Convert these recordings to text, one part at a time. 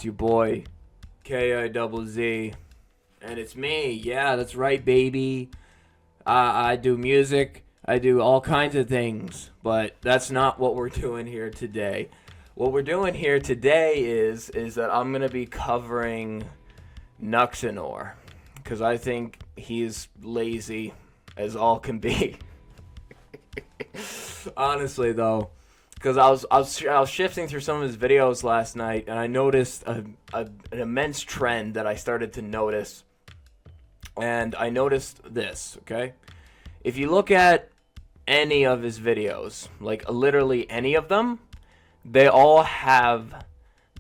your boy, Kizz, and it's me. Yeah, that's right, baby. I do music. I do all kinds of things, but that's not what we're doing here today. What we're doing here today is that I'm gonna be covering Nuxanor, because I think he's lazy as all can be. Honestly, though. Because I was shifting through some of his videos last night, and I noticed an immense trend that I started to notice. And I noticed this, okay? If you look at any of his videos, like literally any of them, they all have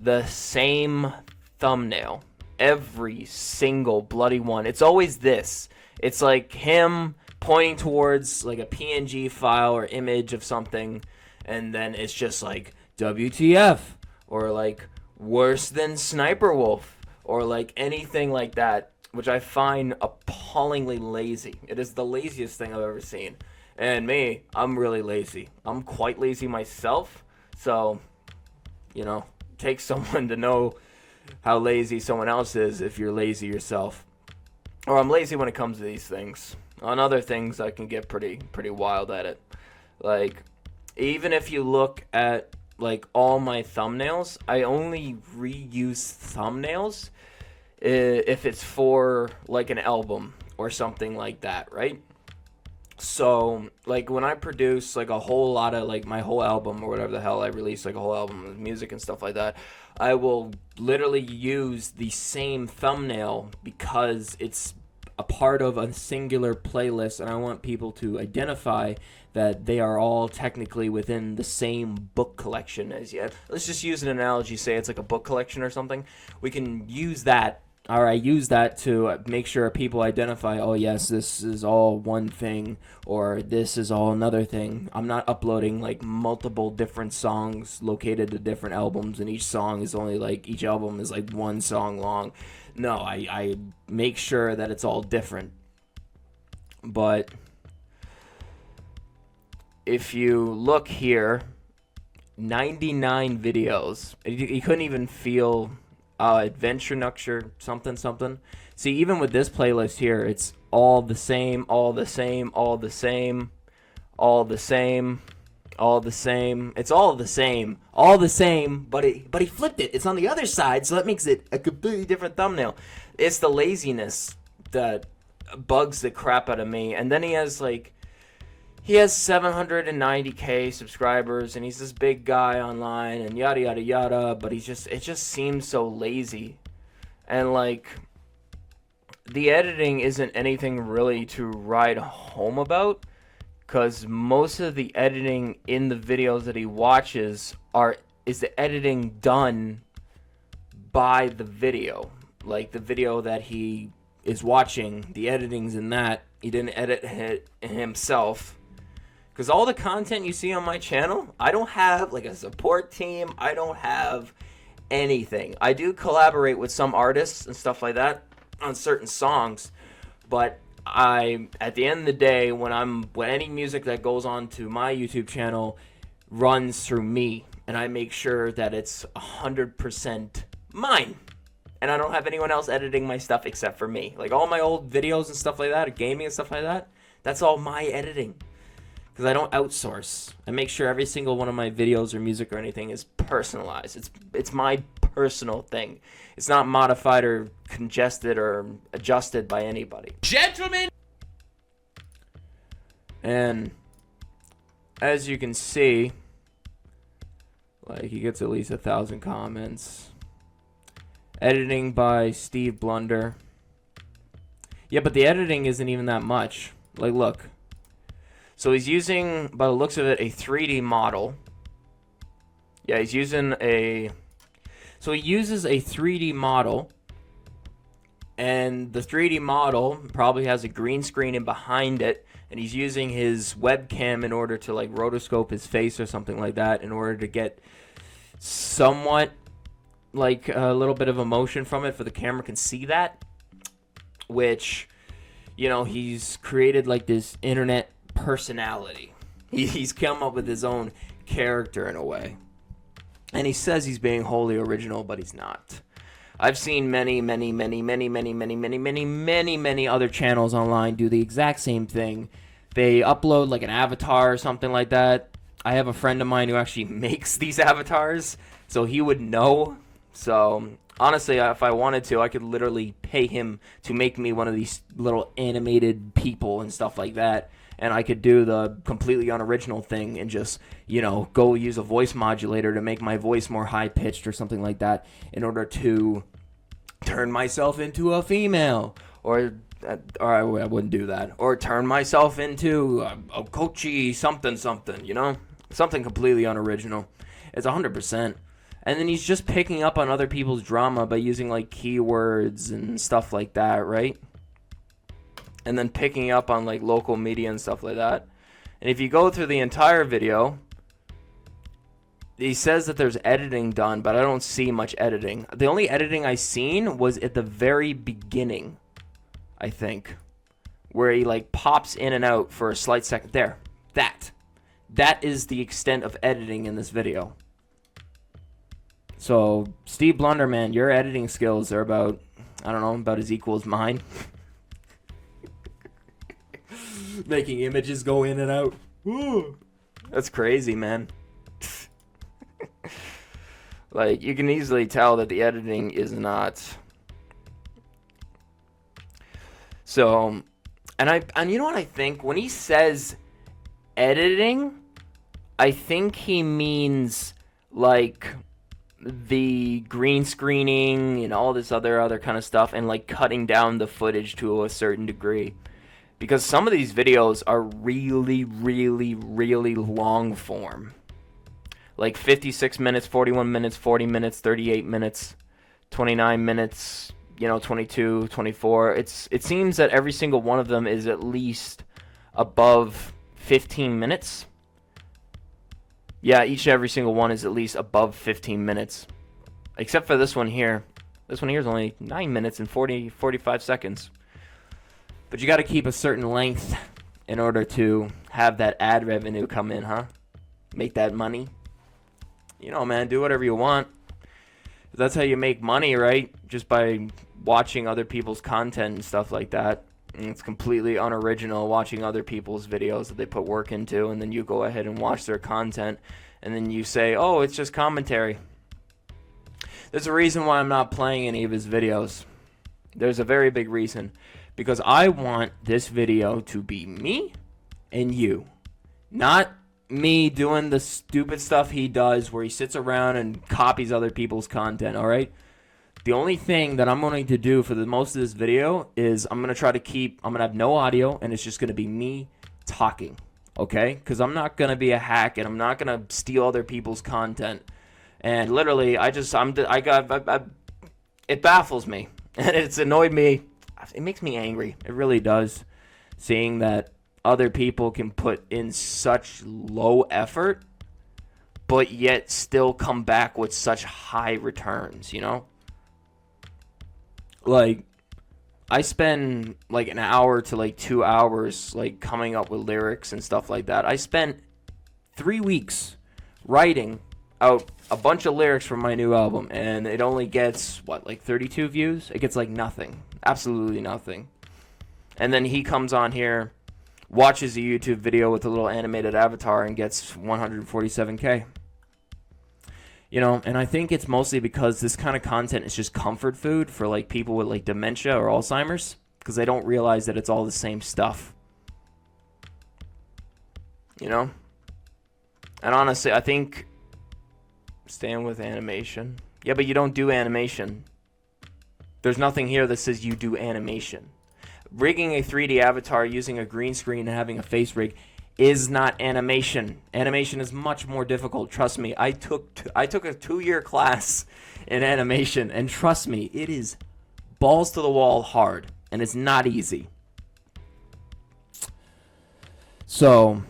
the same thumbnail. Every single bloody one. It's always this. It's like him pointing towards like a PNG file or image of something, and then it's just like WTF, or like worse than Sniper Wolf, or like anything like that, which I find appallingly lazy. It is the laziest thing I've ever seen. And me, I'm really lazy. I'm quite lazy myself, so, you know, it takes someone to know how lazy someone else is if you're lazy yourself. Or I'm lazy when it comes to these things. On other things, I can get pretty wild at it. Like, even if you look at like all my thumbnails, I only reuse thumbnails if it's for like an album or something like that, right? So like when I produce like a whole lot of like my whole album or whatever the hell I release, like a whole album of music and stuff like that, I will literally use the same thumbnail because it's a part of a singular playlist, and I want people to identify that they are all technically within the same book collection as yet. Let's just use an analogy, say it's like a book collection or something. We can use that, or I use that to make sure people identify, oh yes, this is all one thing, or this is all another thing. I'm not uploading like multiple different songs located to different albums, and each song is only like, each album is like one song long. No, I make sure that it's all different. But if you look here, 99 videos. You couldn't even feel Adventure Nuxer something. See, even with this playlist here, it's all the same, all the same, all the same, all the same, all the same. It's all the same, all the same, but he flipped it. It's on the other side, so that makes it a completely different thumbnail. It's the laziness that bugs the crap out of me. And then he has 790k subscribers, and he's this big guy online, and yada yada yada. But it just seems so lazy, and like the editing isn't anything really to write home about. Because most of the editing in the videos that he watches is the editing done by the video. Like the video that he is watching, the editing's in that. He didn't edit it himself. Because all the content you see on my channel, I don't have like a support team. I don't have anything. I do collaborate with some artists and stuff like that on certain songs, but at the end of the day, when any music that goes on to my YouTube channel runs through me, and I make sure that it's 100% mine, and I don't have anyone else editing my stuff except for me. Like all my old videos and stuff like that, gaming and stuff like that, that's all my editing, because I don't outsource. I make sure every single one of my videos or music or anything is personalized. It's my personal thing. It's not modified or congested or adjusted by anybody. Gentlemen! And as you can see, like he gets at least 1,000 comments. Editing by Steve Blunder. Yeah, but the editing isn't even that much. Like, look. So he's using, by the looks of it, a 3D model. Yeah, he's using So he uses a 3D model, and the 3D model probably has a green screen in behind it, and he's using his webcam in order to like rotoscope his face or something like that in order to get somewhat like a little bit of emotion from it, for the camera can see that, which, you know, he's created like this internet personality. He's come up with his own character in a way. And he says he's being wholly original, but he's not. I've seen many other channels online do the exact same thing. They upload like an avatar or something like that. I have a friend of mine who actually makes these avatars, so he would know. So honestly, if I wanted to, I could literally pay him to make me one of these little animated people and stuff like that. And I could do the completely unoriginal thing and just, go use a voice modulator to make my voice more high-pitched or something like that in order to turn myself into a female. Or I wouldn't do that. Or turn myself into a coachy something, Something completely unoriginal. It's 100%. And then he's just picking up on other people's drama by using, like, keywords and stuff like that, right? And then picking up on like local media and stuff like that. And if you go through the entire video, he says that there's editing done, but I don't see much editing. The only editing I seen was at the very beginning, I think, where he like pops in and out for a slight second. There, that is the extent of editing in this video. So Steve Blunderman, your editing skills are about as equal as mine. Making images go in and out. Ooh. That's crazy, man. Like, you can easily tell that the editing is not. So, and you know what I think? When he says editing, I think he means, like, the green screening and all this other kind of stuff, and, like, cutting down the footage to a certain degree. Because some of these videos are really, really, really long form. Like 56 minutes, 41 minutes, 40 minutes, 38 minutes, 29 minutes, 22, 24. It seems that every single one of them is at least above 15 minutes. Yeah, each and every single one is at least above 15 minutes. Except for this one here. This one here is only 9 minutes and 45 seconds. But you got to keep a certain length in order to have that ad revenue come in, huh? Make that money. Man, do whatever you want. That's how you make money, right? Just by watching other people's content and stuff like that. And it's completely unoriginal watching other people's videos that they put work into, and then you go ahead and watch their content, and then you say, oh, it's just commentary. There's a reason why I'm not playing any of his videos. There's a very big reason. Because I want this video to be me and you. Not me doing the stupid stuff he does where he sits around and copies other people's content, alright? The only thing that I'm going to do for the most of this video is I'm going to have no audio, and it's just going to be me talking, okay? Because I'm not going to be a hack, and I'm not going to steal other people's content. And literally, it baffles me, and it's annoyed me. It makes me angry. It really does. Seeing that other people can put in such low effort, but yet still come back with such high returns, Like, I spend like an hour to like 2 hours like coming up with lyrics and stuff like that. I spent 3 weeks writing out a bunch of lyrics for my new album, and it only gets, like 32 views? It gets like nothing. Absolutely nothing. And then he comes on here, watches a YouTube video with a little animated avatar, and gets 147K. And I think it's mostly because this kind of content is just comfort food for like people with like dementia or Alzheimer's, because they don't realize that it's all the same stuff. And honestly, I think staying with animation. Yeah, but you don't do animation. There's nothing here that says you do animation. Rigging a 3D avatar using a green screen and having a face rig is not animation. Animation is much more difficult. Trust me. I took a 2-year class in animation, and trust me, it is balls to the wall hard, and it's not easy. So,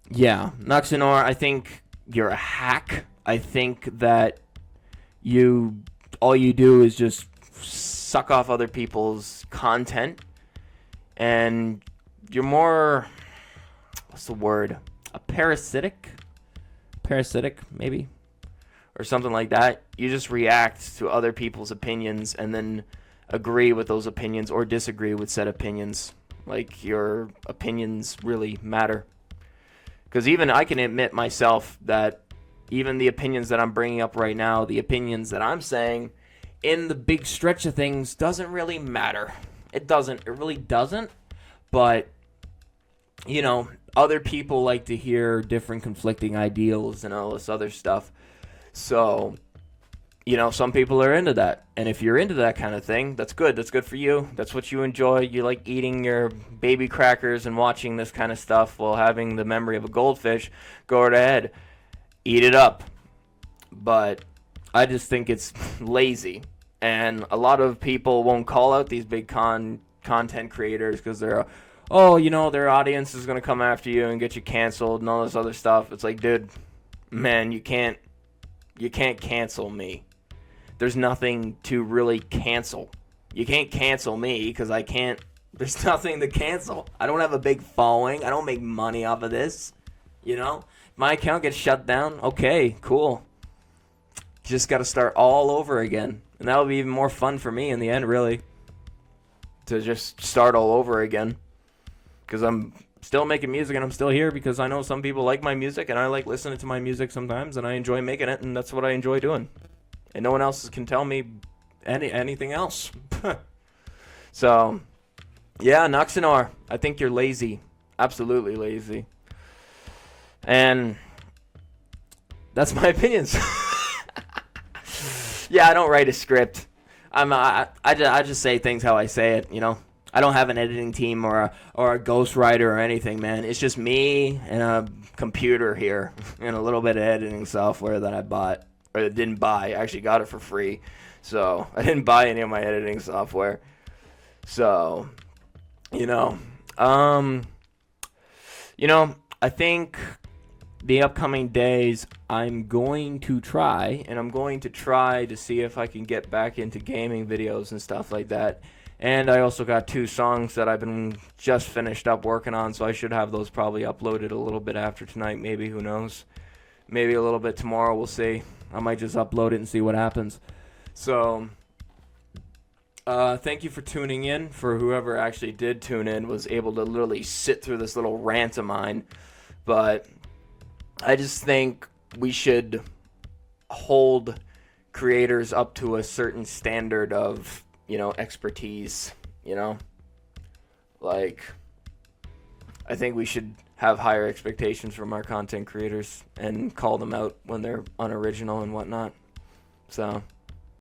yeah, Nuxanor, I think you're a hack. I think that all you do is just suck off other people's content, and you're more, what's the word? A parasitic maybe, or something like that, you just react to other people's opinions and then agree with those opinions or disagree with said opinions. Like, your opinions really matter. Because even I can admit myself that even the opinions that I'm bringing up right now, the opinions that I'm saying, in the big stretch of things, doesn't really matter. It doesn't. It really doesn't. But, you know, other people like to hear different conflicting ideals and all this other stuff. So, you know, some people are into that. And if you're into that kind of thing, that's good. That's good for you. That's what you enjoy. You like eating your baby crackers and watching this kind of stuff while having the memory of a goldfish. Go right ahead. Eat it up. But I just think it's lazy. And a lot of people won't call out these big content creators because they're, oh, you know, their audience is going to come after you and get you canceled and all this other stuff. It's like, dude, man, you can't cancel me. There's nothing to really cancel. You can't cancel me because there's nothing to cancel. I don't have a big following. I don't make money off of this. You know? If my account gets shut down, okay, cool. Just got to start all over again. And that'll be even more fun for me in the end, really. To just start all over again. Because I'm still making music and I'm still here because I know some people like my music and I like listening to my music sometimes and I enjoy making it and that's what I enjoy doing. And no one else can tell me anything else. So, yeah, Nuxanor, I think you're lazy. Absolutely lazy. And that's my opinions. Yeah, I don't write a script. I just say things how I say it, you know. I don't have an editing team or a ghostwriter or anything, man. It's just me and a computer here and a little bit of editing software that I bought. Or didn't buy. I actually got it for free. So, I didn't buy any of my editing software. So, you know. I think the upcoming days I'm going to try to see if I can get back into gaming videos and stuff like that. And I also got 2 songs that I've been just finished up working on, so I should have those probably uploaded a little bit after tonight, maybe, who knows. Maybe a little bit tomorrow, we'll see. I might just upload it and see what happens. So, thank you for tuning in. For whoever actually did tune in, was able to literally sit through this little rant of mine. But I just think we should hold creators up to a certain standard of, you know, expertise, you know? Like, I think we should have higher expectations from our content creators and call them out when they're unoriginal and whatnot. So,